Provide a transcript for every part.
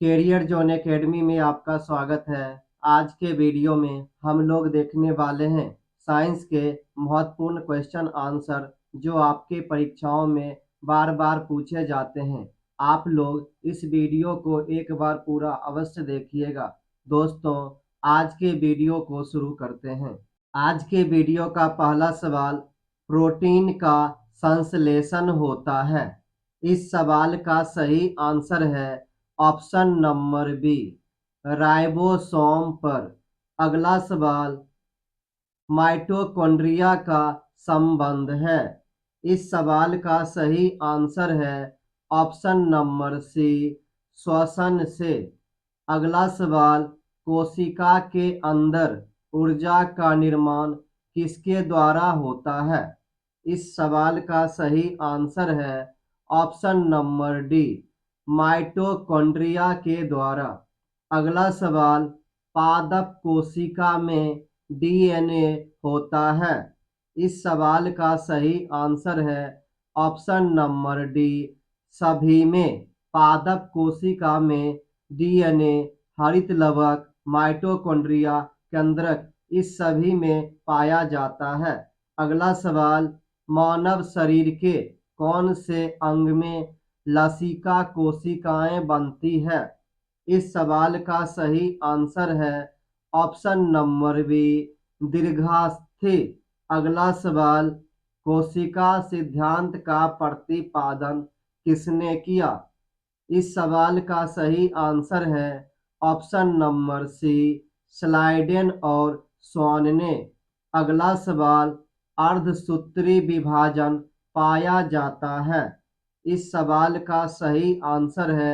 Career zone academy में आपका स्वागत है। आज के वीडियो में हम लोग देखने वाले हैं साइंस के महत्वपूर्ण क्वेश्चन आंसर जो आपके परीक्षाओं में बार बार पूछे जाते हैं। आप लोग इस वीडियो को एक बार पूरा अवश्य देखिएगा। दोस्तों, आज के वीडियो को शुरू करते हैं। आज के वीडियो का पहला सवाल, प्रोटीन का संश्लेषण होता है। इस सवाल का सही आंसर है ऑप्शन नंबर बी, राइबोसोम पर। अगला सवाल, माइटोकॉन्ड्रिया का संबंध है। इस सवाल का सही आंसर है ऑप्शन नंबर सी, श्वसन से। अगला सवाल, कोशिका के अंदर ऊर्जा का निर्माण किसके द्वारा होता है। इस सवाल का सही आंसर है ऑप्शन नंबर डी, माइटोकॉन्ड्रिया के द्वारा। अगला सवाल, पादप कोशिका में डीएनए होता है। इस सवाल का सही आंसर है ऑप्शन नंबर डी, सभी में। पादप कोशिका में डीएनए, हरित लवक, माइटोकॉन्ड्रिया, केंद्रक, इस सभी में पाया जाता है। अगला सवाल, मानव शरीर के कौन से अंग में लसिका कोशिकाएं बनती है। इस सवाल का सही आंसर है ऑप्शन नंबर बी, दीर्घास्थि। अगला सवाल, कोशिका सिद्धांत का प्रतिपादन किसने किया। इस सवाल का सही आंसर है ऑप्शन नंबर सी, स्लाइडेन और स्वान ने। अगला सवाल, अर्धसूत्री विभाजन पाया जाता है। इस सवाल का सही आंसर है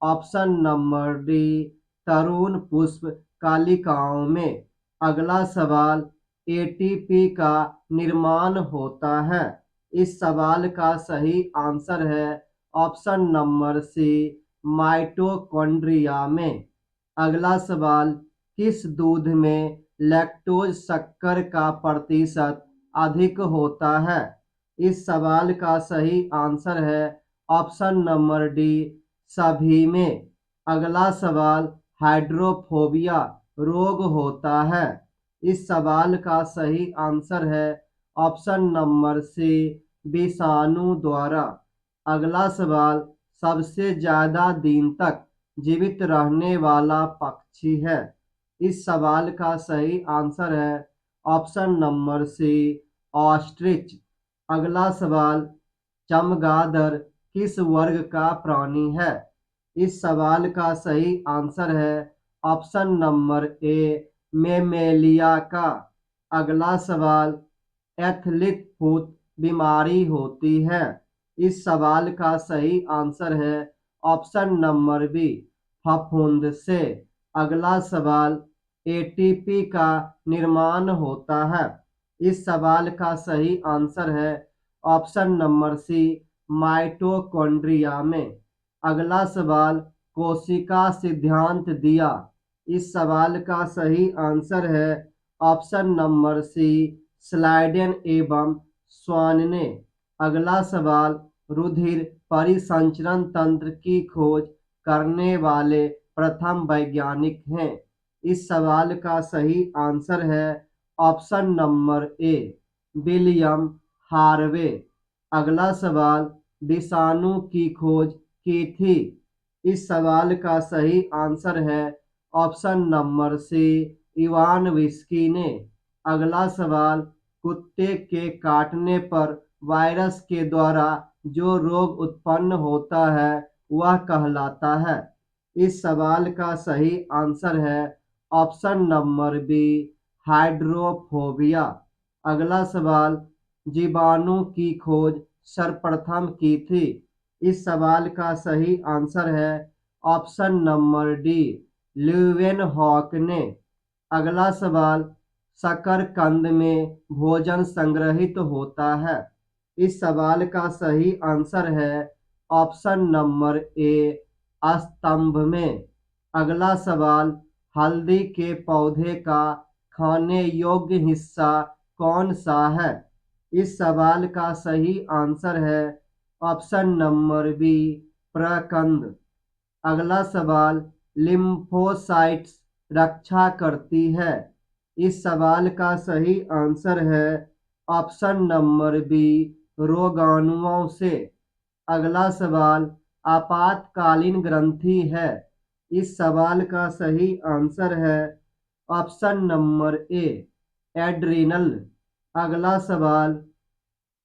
ऑप्शन नंबर डी, तरुण पुष्प कालिकाओं में। अगला सवाल, एटीपी का निर्माण होता है। इस सवाल का सही आंसर है ऑप्शन नंबर सी, माइटोकॉन्ड्रिया में। अगला सवाल, किस दूध में लैक्टोज शक्कर का प्रतिशत अधिक होता है। इस सवाल का सही आंसर है ऑप्शन नंबर डी, सभी में। अगला सवाल, हाइड्रोफोबिया रोग होता है। इस सवाल का सही आंसर है ऑप्शन नंबर सी, विषाणु द्वारा। अगला सवाल, सबसे ज्यादा दिन तक जीवित रहने वाला पक्षी है। इस सवाल का सही आंसर है ऑप्शन नंबर सी, ऑस्ट्रिच। अगला सवाल, चमगादड़ किस वर्ग का प्राणी है। इस सवाल का सही आंसर है ऑप्शन नंबर ए, मेमेलिया का। अगला सवाल, एथलीट फुट बीमारी होती है। इस सवाल का सही आंसर है ऑप्शन नंबर बी, फफूंद से। अगला सवाल, एटीपी का निर्माण होता है। इस सवाल का सही आंसर है ऑप्शन नंबर सी, माइटोकॉन्ड्रिया में। अगला सवाल, कोशिका सिद्धांत दिया। इस सवाल का सही आंसर है ऑप्शन नंबर सी, स्लाइडेन एवं स्वान ने। अगला सवाल, रुधिर परिसंचरण तंत्र की खोज करने वाले प्रथम वैज्ञानिक हैं। इस सवाल का सही आंसर है option number A, William Harvey. अगला सवाल, विषाणु की खोज की थी। इस सवाल का सही आंसर है ऑप्शन नंबर सी, इवान विस्की ने। अगला सवाल, कुत्ते के काटने पर वायरस के द्वारा जो रोग उत्पन्न होता है वह कहलाता है। इस सवाल का सही आंसर है ऑप्शन नंबर बी, हाइड्रोफोबिया। अगला सवाल, जीवाणु की खोज सर्वप्रथम की थी। इस सवाल का सही आंसर है ऑप्शन नंबर डी, ल्यूवेनहॉक ने। अगला सवाल, शकरकंद में भोजन संग्रहित होता है। इस सवाल का सही आंसर है ऑप्शन नंबर ए, स्तंभ में। अगला सवाल, हल्दी के पौधे का खाने योग्य हिस्सा कौन सा है। इस सवाल का सही आंसर है ऑप्शन नंबर बी, प्रकंद। अगला सवाल, लिम्फोसाइट्स रक्षा करती है। इस सवाल का सही आंसर है ऑप्शन नंबर बी, रोगाणुओं से। अगला सवाल, आपातकालीन ग्रंथि है। इस सवाल का सही आंसर है ऑप्शन नंबर ए, एड्रिनल। अगला सवाल,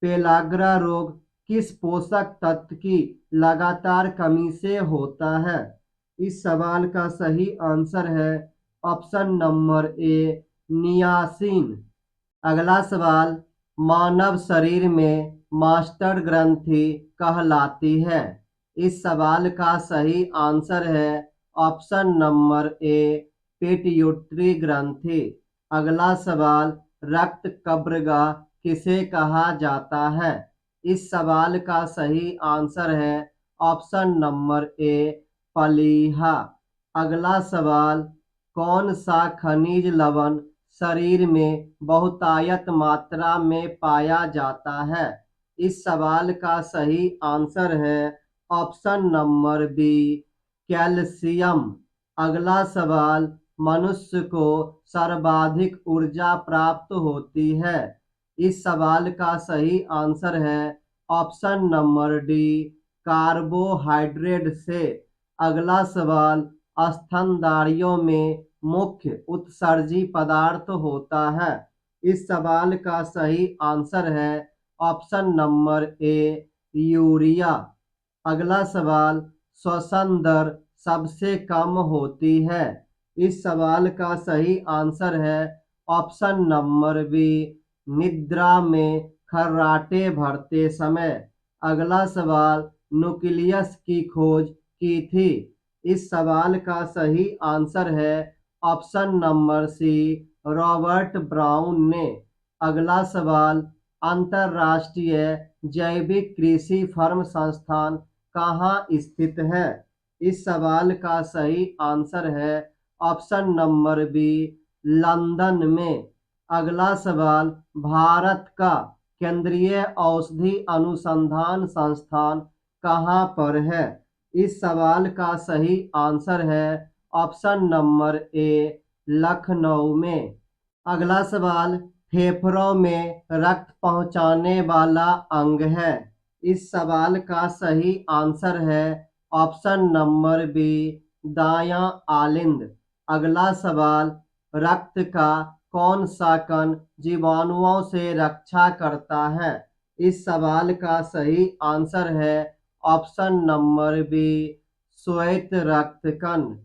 पेलाग्रा रोग किस पोषक तत्व की लगातार कमी से होता है? इस सवाल का सही आंसर है ऑप्शन नंबर ए, नियासिन। अगला सवाल, मानव शरीर में मास्टर ग्रंथि कहलाती है। इस सवाल का सही आंसर है ऑप्शन नंबर ए, पिट्यूटरी ग्रंथि। अगला सवाल, रक्त कब्रगाह किसे कहा जाता है? इस सवाल का सही आंसर है ऑप्शन नंबर ए, प्लीहा। अगला सवाल, कौन सा खनिज लवण शरीर में बहुतायत मात्रा में पाया जाता है? इस सवाल का सही आंसर है ऑप्शन नंबर बी, कैल्शियम। अगला सवाल, मनुष्य को सर्वाधिक ऊर्जा प्राप्त होती है। इस सवाल का सही आंसर है ऑप्शन नंबर डी, कार्बोहाइड्रेट से। अगला सवाल, स्तनधारियों में मुख्य उत्सर्जी पदार्थ होता है। इस सवाल का सही आंसर है ऑप्शन नंबर ए, यूरिया। अगला सवाल, श्वसन दर सबसे कम होती है। इस सवाल का सही आंसर है ऑप्शन नंबर बी, निद्रा में खर्राटे भरते समय। अगला सवाल, न्यूक्लियस की खोज की थी। इस सवाल का सही आंसर है option number C, Robert Brown ने। अगला सवाल, अंतर्राष्ट्रीय जैविक कृषि फर्म संस्थान कहाँ स्थित है? इस सवाल का सही आंसर है ऑप्शन नंबर बी, लंदन में। अगला सवाल, भारत का केंद्रीय औषधि अनुसंधान संस्थान कहाँ पर है? इस सवाल का सही आंसर है ऑप्शन नंबर ए, लखनऊ में। अगला सवाल, फेफड़ों में रक्त पहुंचाने वाला अंग है। इस सवाल का सही आंसर है ऑप्शन नंबर बी, दायां आलिंद। अगला सवाल, रक्त का कौन सा कण जीवाणुओं से रक्षा करता है? इस सवाल का सही आंसर है ऑप्शन नंबर बी, श्वेत रक्त कण।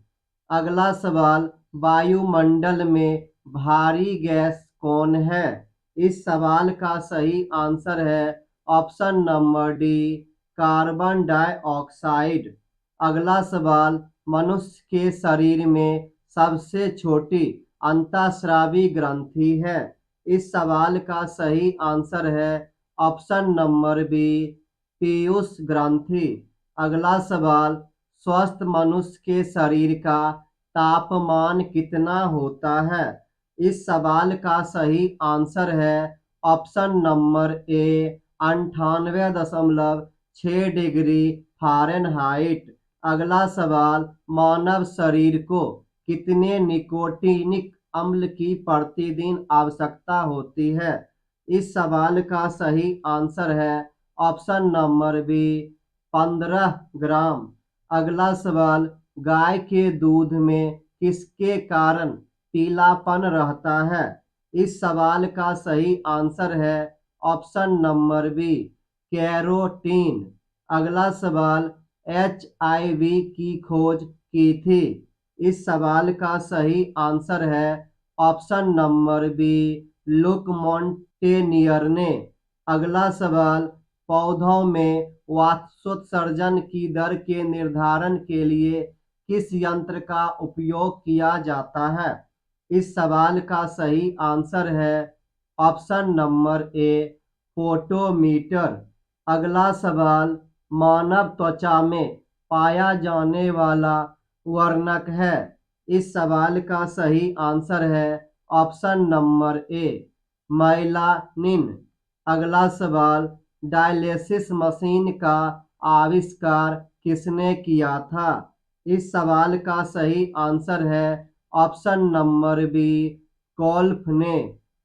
अगला सवाल, वायुमंडल में भारी गैस कौन है? इस सवाल का सही आंसर है option number D, carbon dioxide. अगला सवाल, मनुष्य के शरीर में सबसे छोटी अंतःस्रावी ग्रंथि है। इस सवाल का सही आंसर है ऑप्शन नंबर बी, पीयूष ग्रंथि। अगला सवाल, स्वस्थ मनुष्य के शरीर का तापमान कितना होता है? इस सवाल का सही आंसर है option number A, 98.6 degree Fahrenheit. अगला सवाल, मानव शरीर को कितने निकोटीनिक अम्ल की प्रतिदिन आवश्यकता होती है? इस सवाल का सही आंसर है ऑप्शन नंबर बी, 15 ग्राम। अगला सवाल, गाय के दूध में किसके कारण पीलापन रहता है? इस सवाल का सही आंसर है ऑप्शन नंबर बी, कैरोटीन। अगला सवाल, HIV की खोज की थी। इस सवाल का सही आंसर है option number B, look Montagnier ने। अगला सवाल, पौधों में वाष्पोत्सर्जन की दर के निर्धारण के लिए किस यंत्र का उपयोग किया जाता है? इस सवाल का सही आंसर है ऑप्शन नंबर ए, फोटोमीटर। अगला सवाल, मानव त्वचा में पाया जाने वाला वर्णक है। इस सवाल का सही आंसर है ऑप्शन नंबर ए, मेलानिन। अगला सवाल, डायलिसिस मशीन का आविष्कार किसने किया था? इस सवाल का सही आंसर है ऑप्शन नंबर बी, गोल्फ ने।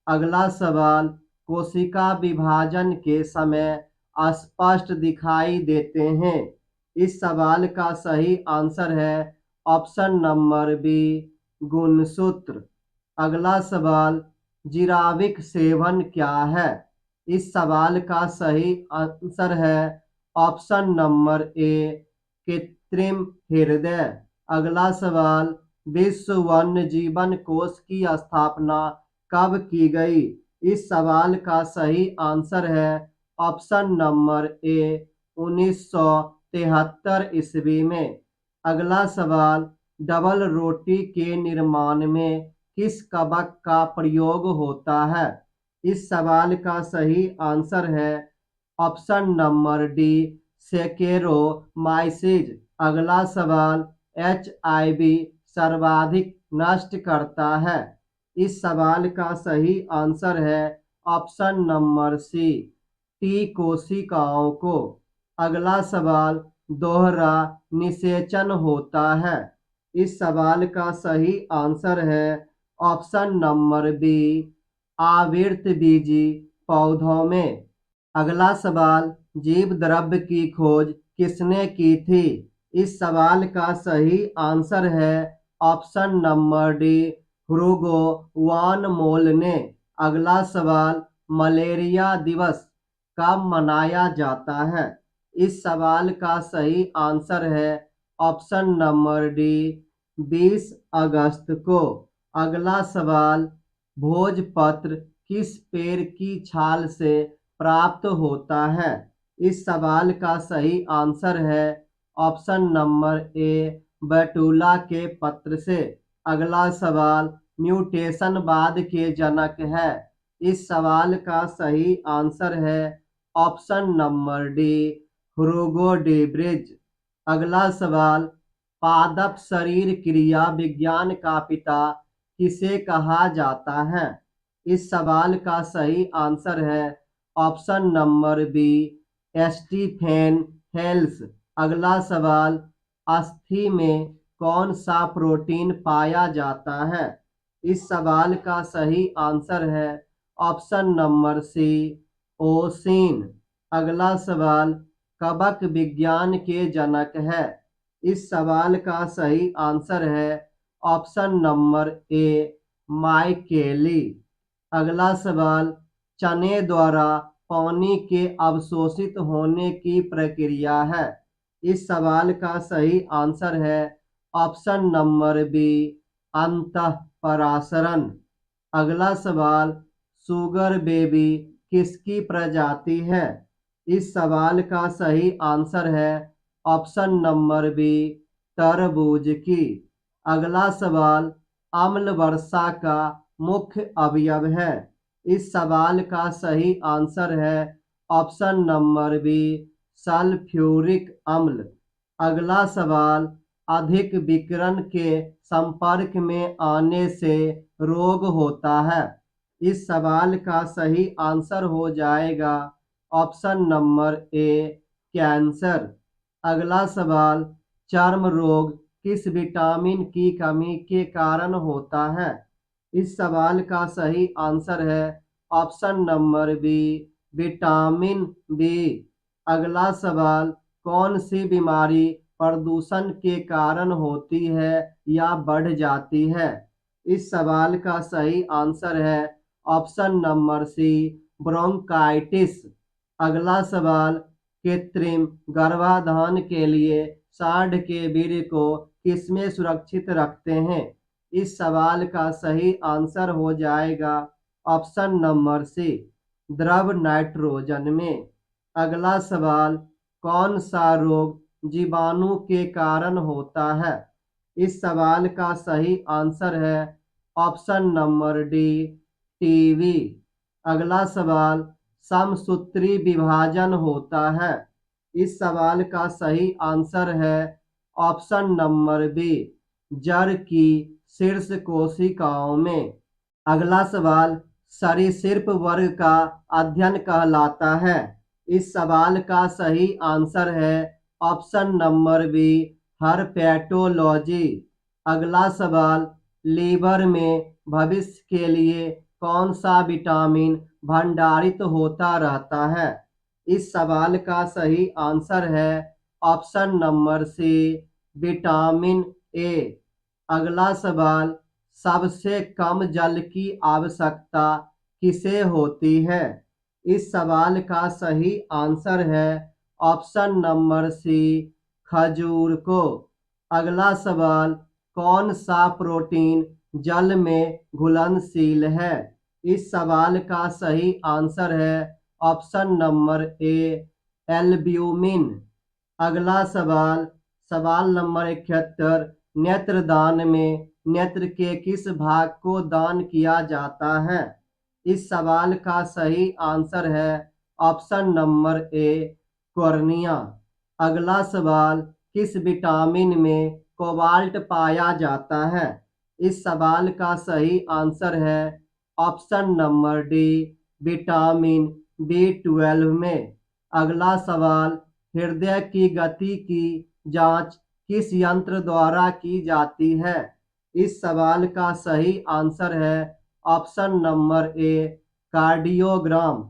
अगला सवाल, कोशिका विभाजन के समय स्पष्ट दिखाई देते हैं। इस सवाल का सही आंसर है ऑप्शन नंबर बी, गुणसूत्र। अगला सवाल, जीराविक सेवन क्या है? इस सवाल का सही आंसर है ऑप्शन नंबर ए, कृत्रिम हृदय। अगला सवाल, विश्व वन्य जीवन कोष की स्थापना कब की गई? इस सवाल का सही आंसर है ऑप्शन नंबर ए, 1973 ईस्वी में। अगला सवाल, डबल रोटी के निर्माण में किस कवक का प्रयोग होता है? इस सवाल का सही आंसर है ऑप्शन नंबर डी, सेकेरोमाइसिस। अगला सवाल, HIV सर्वाधिक नष्ट करता है। इस सवाल का सही आंसर है ऑप्शन नंबर सी, टी कोशिकाओं को। अगला सवाल, दोहरा निषेचन होता है। इस सवाल का सही आंसर है ऑप्शन नंबर बी, आवृतबीजी पौधों में। अगला सवाल, जीव द्रव्य की खोज किसने की थी? इस सवाल का सही आंसर है ऑप्शन नंबर डी, ह्यूगो वान मोल ने। अगला सवाल, मलेरिया दिवस कब मनाया जाता है? इस सवाल का सही आंसर है ऑप्शन नंबर डी, 20 अगस्त को। अगला सवाल, भोजपत्र किस पेड़ की छाल से प्राप्त होता है? इस सवाल का सही आंसर है ऑप्शन नंबर ए, बैटुला के पत्र से। अगला सवाल, म्यूटेशनवाद के जनक है। इस सवाल का सही आंसर है option number D, Hugo de bridge. अगला सवाल, पादप शरीर क्रिया विज्ञान का पिता किसे कहा जाता है? इस सवाल का सही आंसर है ऑप्शन नंबर बी, स्टीफेन हेल्स। अगला सवाल, अस्थि में कौन सा प्रोटीन पाया जाता है? इस सवाल का सही आंसर है ऑप्शन नंबर सी, ओसिन। अगला सवाल, कवक विज्ञान के जनक है। इस सवाल का सही आंसर है ऑप्शन नंबर ए, माइकेली। अगला सवाल, चने द्वारा पानी के अवशोषित होने की प्रक्रिया है। इस सवाल का सही आंसर है ऑप्शन नंबर बी, अंतःपराशरण। अगला सवाल, शुगर बेबी किसकी प्रजाति है? इस सवाल का सही आंसर है ऑप्शन नंबर बी, तरबूज की। अगला सवाल, अम्ल वर्षा का मुख्य अवयव है। इस सवाल का सही आंसर है ऑप्शन नंबर बी, सल्फ्यूरिक अम्ल। अगला सवाल, अधिक विकिरण के संपर्क में आने से रोग होता है। इस सवाल का सही आंसर हो जाएगा ऑप्शन नंबर ए, कैंसर। अगला सवाल, चर्म रोग किस विटामिन की कमी के कारण होता है? इस सवाल का सही आंसर है option number B, vitamin B. अगला सवाल, कौन सी बीमारी प्रदूषण के कारण होती है या बढ़ जाती है? इस सवाल का सही आंसर है ऑप्शन नंबर सी, ब्रोंकाइटिस। अगला सवाल, कृत्रिम गर्भाधान के लिए सांड के वीर्य को किसमें सुरक्षित रखते हैं? इस सवाल का सही आंसर हो जाएगा ऑप्शन नंबर सी, द्रव नाइट्रोजन में। अगला सवाल, कौन सा रोग जीवाणु के कारण होता है? इस सवाल का सही आंसर है ऑप्शन नंबर डी, टीबी। अगला सवाल, समसूत्री विभाजन होता है। इस सवाल का सही आंसर है ऑप्शन नंबर बी, जड़ की शीर्ष कोशिकाओं में। अगला सवाल, सरीसृप वर्ग का अध्ययन कहलाता है। इस सवाल का सही आंसर है ऑप्शन नंबर बी, हर्पेटोलॉजी। अगला सवाल, लीवर में भविष्य के लिए कौन सा विटामिन भंडारित होता रहता है? इस सवाल का सही आंसर है option number C, vitamin A. अगला सवाल, सबसे कम जल की आवश्यकता किसे होती है? इस सवाल का सही आंसर है ऑप्शन नंबर सी, खजूर को। अगला सवाल, कौन सा प्रोटीन जल में घुलनशील है? इस सवाल का सही आंसर है ऑप्शन नंबर ए, एल्ब्यूमिन। अगला सवाल, सवाल नंबर 71, नेत्रदान में नेत्र के किस भाग को दान किया जाता है? इस सवाल का सही आंसर है ऑप्शन नंबर ए, कॉर्निया। अगला सवाल, किस विटामिन में कोबाल्ट पाया जाता है? इस सवाल का सही आंसर है option number D, vitamin B12 में। अगला सवाल, हृदय की गति की जांच किस यंत्र द्वारा की जाती है? इस सवाल का सही आंसर है ऑप्शन नंबर ए, कार्डियोग्राम।